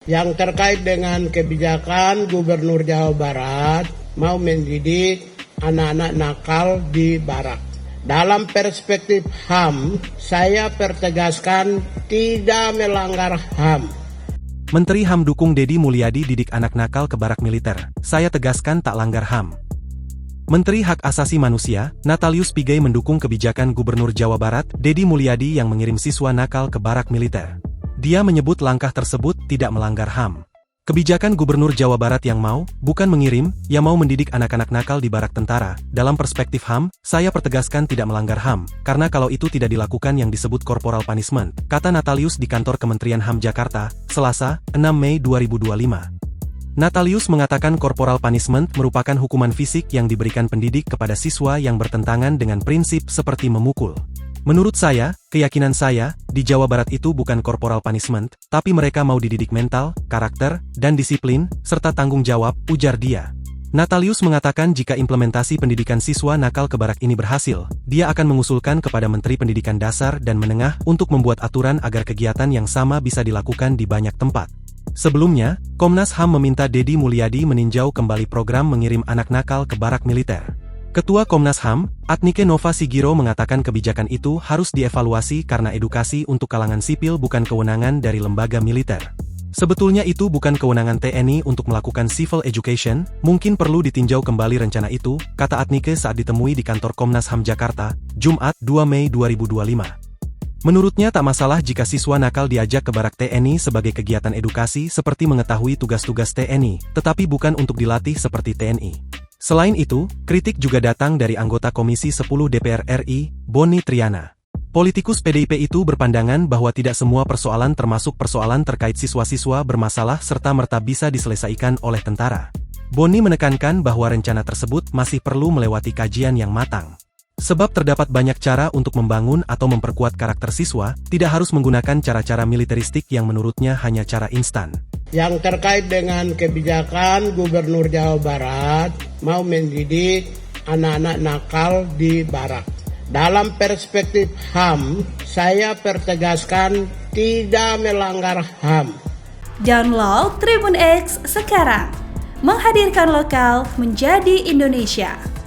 yang terkait dengan kebijakan Gubernur Jawa Barat mau mendidik anak-anak nakal di barak. Dalam perspektif HAM, saya pertegaskan tidak melanggar HAM. Menteri HAM dukung Deddy Mulyadi didik anak nakal ke barak militer. Saya tegaskan tak langgar HAM. Menteri Hak Asasi Manusia, Natalius Pigai mendukung kebijakan Gubernur Jawa Barat, Deddy Mulyadi yang mengirim siswa nakal ke barak militer. Dia menyebut langkah tersebut tidak melanggar HAM. Kebijakan Gubernur Jawa Barat yang mau, bukan mengirim, yang mau mendidik anak-anak nakal di barak tentara. Dalam perspektif HAM, saya pertegaskan tidak melanggar HAM, karena kalau itu tidak dilakukan yang disebut corporal punishment, kata Natalius di kantor Kementerian HAM Jakarta, Selasa, 6 Mei 2025. Natalius mengatakan corporal punishment merupakan hukuman fisik yang diberikan pendidik kepada siswa yang bertentangan dengan prinsip seperti memukul. Menurut saya, keyakinan saya, di Jawa Barat itu bukan corporal punishment, tapi mereka mau dididik mental, karakter, dan disiplin, serta tanggung jawab, ujar dia. Natalius mengatakan jika implementasi pendidikan siswa nakal ke barak ini berhasil, dia akan mengusulkan kepada Menteri Pendidikan Dasar dan Menengah untuk membuat aturan agar kegiatan yang sama bisa dilakukan di banyak tempat. Sebelumnya, Komnas HAM meminta Deddy Mulyadi meninjau kembali program mengirim anak nakal ke barak militer. Ketua Komnas HAM, Adnike Nova Sigiro mengatakan kebijakan itu harus dievaluasi karena edukasi untuk kalangan sipil bukan kewenangan dari lembaga militer. Sebetulnya itu bukan kewenangan TNI untuk melakukan civil education, mungkin perlu ditinjau kembali rencana itu, kata Adnike saat ditemui di kantor Komnas HAM Jakarta, Jumat 2 Mei 2025. Menurutnya tak masalah jika siswa nakal diajak ke barak TNI sebagai kegiatan edukasi seperti mengetahui tugas-tugas TNI, tetapi bukan untuk dilatih seperti TNI. Selain itu, kritik juga datang dari anggota Komisi 10 DPR RI, Boni Triana. Politikus PDIP itu berpandangan bahwa tidak semua persoalan termasuk persoalan terkait siswa-siswa bermasalah serta-merta bisa diselesaikan oleh tentara. Boni menekankan bahwa rencana tersebut masih perlu melewati kajian yang matang. Sebab terdapat banyak cara untuk membangun atau memperkuat karakter siswa, tidak harus menggunakan cara-cara militeristik yang menurutnya hanya cara instan. Yang terkait dengan kebijakan Gubernur Jawa Barat mau mendidik anak-anak nakal di barak. Dalam perspektif HAM, saya pertegaskan tidak melanggar HAM. Download Tribun X sekarang, menghadirkan lokal menjadi Indonesia.